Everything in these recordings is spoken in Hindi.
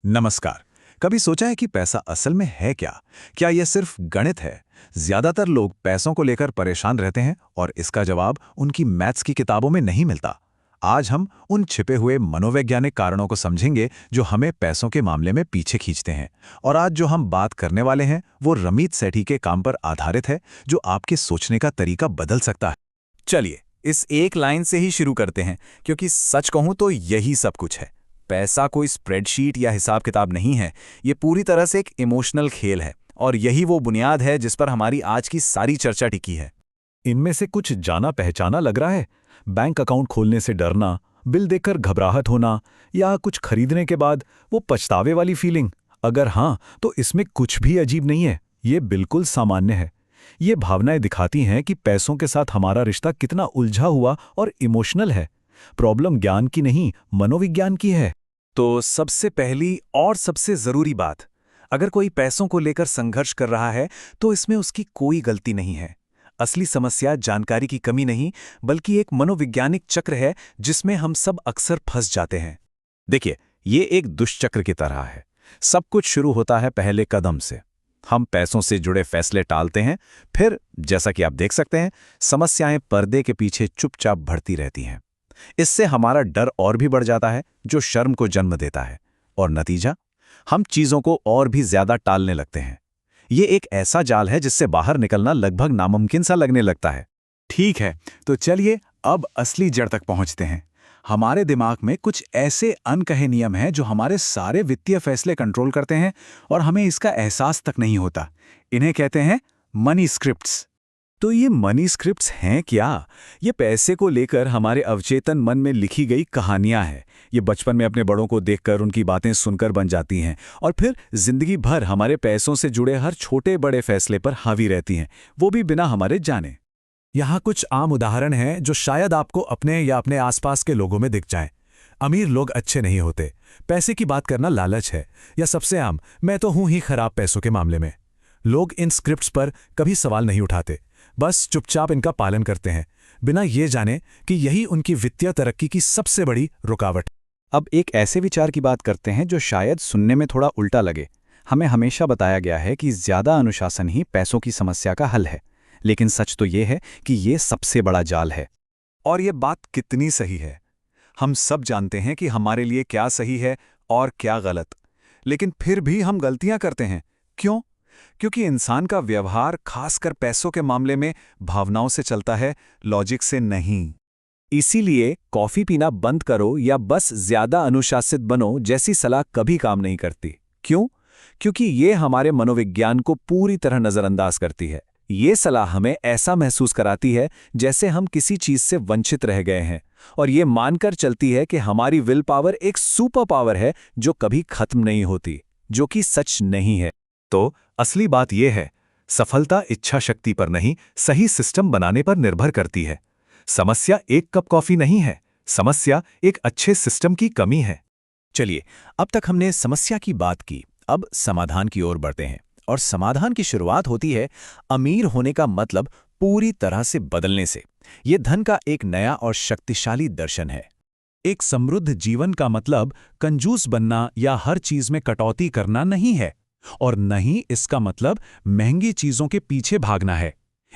नमस्कार। कभी सोचा है कि पैसा असल में है क्या? क्या यह सिर्फ गणित है? ज्यादातर लोग पैसों को लेकर परेशान रहते हैं और इसका जवाब उनकी मैथ्स की किताबों में नहीं मिलता। आज हम उन छिपे हुए मनोवैज्ञानिक कारणों को समझेंगे जो हमें पैसों के मामले में पीछे खींचते हैं। और आज जो हम बात करने वाले हैं वो रमीत सेठी के काम पर आधारित है, जो आपके सोचने का तरीका बदल सकता है। चलिए इस एक लाइन से ही शुरू करते हैं, क्योंकि सच कहूं तो यही सब कुछ है। पैसा कोई स्प्रेडशीट या हिसाब किताब नहीं है, ये पूरी तरह से एक इमोशनल खेल है, और यही वो बुनियाद है जिस पर हमारी आज की सारी चर्चा टिकी है। इनमें से कुछ जाना पहचाना लग रहा है। बैंक अकाउंट खोलने से डरना, बिल देखकर घबराहट होना, या कुछ खरीदने के बाद वो पछतावे वाली फीलिंग। अगर हाँ, तो इसमें कुछ भी अजीब नहीं है, ये बिल्कुल सामान्य है। ये भावनाएं दिखाती हैं कि पैसों के साथ हमारा रिश्ता कितना उलझा हुआ और इमोशनल है। प्रॉब्लम ज्ञान की नहीं, मनोविज्ञान की है। तो सबसे पहली और सबसे जरूरी बात, अगर कोई पैसों को लेकर संघर्ष कर रहा है तो इसमें उसकी कोई गलती नहीं है। असली समस्या जानकारी की कमी नहीं, बल्कि एक मनोवैज्ञानिक चक्र है जिसमें हम सब अक्सर फंस जाते हैं। देखिए, ये एक दुष्चक्र की तरह है। सब कुछ शुरू होता है पहले कदम से। हम पैसों से जुड़े फैसले टालते हैं, फिर जैसा कि आप देख सकते हैं, समस्याएं पर्दे के पीछे चुपचाप बढ़ती रहती हैं। इससे हमारा डर और भी बढ़ जाता है, जो शर्म को जन्म देता है, और नतीजा, हम चीजों को और भी ज्यादा टालने लगते हैं। ये एक ऐसा जाल है जिससे बाहर निकलना लगभग नामुमकिन सा लगने लगता है। ठीक है, तो चलिए अब असली जड़ तक पहुंचते हैं। हमारे दिमाग में कुछ ऐसे अनकहे नियम हैं जो हमारे सारे वित्तीय फैसले कंट्रोल करते हैं और हमें इसका एहसास तक नहीं होता। इन्हें कहते हैं मनी स्क्रिप्ट्स। तो ये मनी स्क्रिप्ट्स हैं क्या? ये पैसे को लेकर हमारे अवचेतन मन में लिखी गई कहानियां हैं। ये बचपन में अपने बड़ों को देखकर उनकी बातें सुनकर बन जाती हैं, और फिर जिंदगी भर हमारे पैसों से जुड़े हर छोटे बड़े फैसले पर हावी रहती हैं, वो भी बिना हमारे जाने। यहाँ कुछ आम उदाहरण हैं जो शायद आपको अपने या अपने आसपास के लोगों में दिख जाएं। अमीर लोग अच्छे नहीं होते, पैसे की बात करना लालच है, या सबसे आम, मैं तो हूं ही खराब पैसों के मामले में। लोग इन स्क्रिप्ट्स पर कभी सवाल नहीं उठाते, बस चुपचाप इनका पालन करते हैं, बिना ये जाने कि यही उनकी वित्तीय तरक्की की सबसे बड़ी रुकावट। अब एक ऐसे विचार की बात करते हैं जो शायद सुनने में थोड़ा उल्टा लगे। हमें हमेशा बताया गया है कि ज्यादा अनुशासन ही पैसों की समस्या का हल है, लेकिन सच तो ये है कि ये सबसे बड़ा जाल है। और ये बात कितनी सही है। हम सब जानते हैं कि हमारे लिए क्या सही है और क्या गलत, लेकिन फिर भी हम गलतियां करते हैं। क्यों? क्योंकि इंसान का व्यवहार, खासकर पैसों के मामले में, भावनाओं से चलता है, लॉजिक से नहीं। इसीलिए कॉफी पीना बंद करो या बस ज्यादा अनुशासित बनो जैसी सलाह कभी काम नहीं करती। क्यों? क्योंकि ये हमारे मनोविज्ञान को पूरी तरह नजरअंदाज करती है। ये सलाह हमें ऐसा महसूस कराती है जैसे हम किसी चीज से वंचित रह गए हैं, और ये मानकर चलती है कि हमारी विल पावर एक सुपर पावर है जो कभी खत्म नहीं होती, जो कि सच नहीं है। तो असली बात यह है, सफलता इच्छा शक्ति पर नहीं, सही सिस्टम बनाने पर निर्भर करती है। समस्या एक कप कॉफी नहीं है, समस्या एक अच्छे सिस्टम की कमी है। चलिए, अब तक हमने समस्या की बात की, अब समाधान की ओर बढ़ते हैं। और समाधान की शुरुआत होती है अमीर होने का मतलब पूरी तरह से बदलने से। यह धन का एक नया और शक्तिशाली दर्शन है। एक समृद्ध जीवन का मतलब कंजूस बनना या हर चीज में कटौती करना नहीं है, और न ही इसका मतलब महंगी चीजों के पीछे भागना है।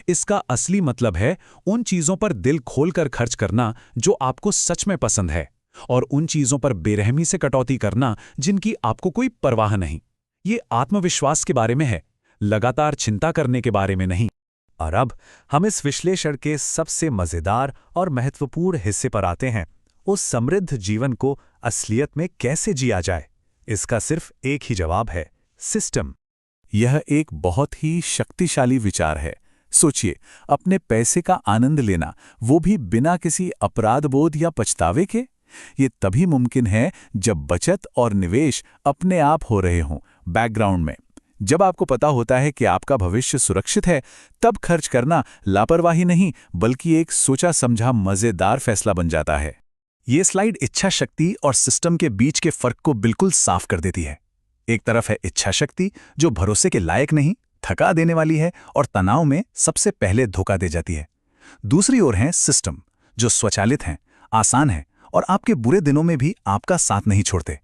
इसका असली मतलब है उन चीजों पर दिल खोलकर खर्च करना जो आपको सच में पसंद है, और उन चीजों पर बेरहमी से कटौती करना जिनकी आपको कोई परवाह नहीं। ये आत्मविश्वास के बारे में है, लगातार चिंता करने के बारे में नहीं। और अब हम इस विश्लेषण के सबसे मजेदार और महत्वपूर्ण हिस्से पर आते हैं। उस समृद्ध जीवन को असलियत में कैसे जिया जाए? इसका सिर्फ एक ही जवाब है, सिस्टम। यह एक बहुत ही शक्तिशाली विचार है। सोचिए, अपने पैसे का आनंद लेना, वो भी बिना किसी अपराधबोध या पछतावे के। ये तभी मुमकिन है जब बचत और निवेश अपने आप हो रहे हों, बैकग्राउंड में। जब आपको पता होता है कि आपका भविष्य सुरक्षित है, तब खर्च करना लापरवाही नहीं, बल्कि एक सोचा समझा मजेदार फैसला बन जाता है। ये स्लाइड इच्छा शक्ति और सिस्टम के बीच के फर्क को बिल्कुल साफ कर देती है। एक तरफ है इच्छा शक्ति, जो भरोसे के लायक नहीं, थका देने वाली है और तनाव में सबसे पहले धोखा दे जाती है। दूसरी ओर है सिस्टम, जो स्वचालित हैं, आसान है और आपके बुरे दिनों में भी आपका साथ नहीं छोड़ते।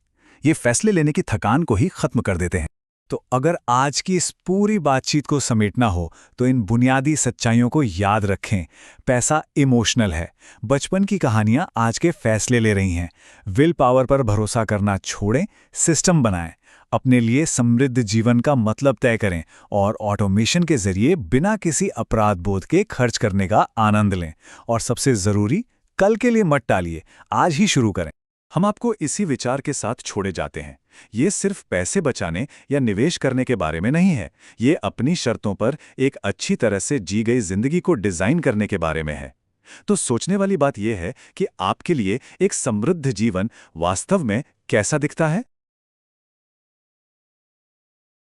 ये फैसले लेने की थकान को ही खत्म कर देते हैं। तो अगर आज की इस पूरी बातचीत को समेटना हो तो इन बुनियादी सच्चाइयों को याद रखें। पैसा इमोशनल है। बचपन की कहानियां आज के फैसले ले रही हैं। विल पावर पर भरोसा करना छोड़ें, सिस्टम बनाएं। अपने लिए समृद्ध जीवन का मतलब तय करें और ऑटोमेशन के जरिए बिना किसी अपराध बोध के खर्च करने का आनंद लें। और सबसे जरूरी, कल के लिए मत टालिए, आज ही शुरू करें। हम आपको इसी विचार के साथ छोड़े जाते हैं। ये सिर्फ पैसे बचाने या निवेश करने के बारे में नहीं है, ये अपनी शर्तों पर एक अच्छी तरह से जी गई जिंदगी को डिजाइन करने के बारे में है। तो सोचने वाली बात यह है कि आपके लिए एक समृद्ध जीवन वास्तव में कैसा दिखता है।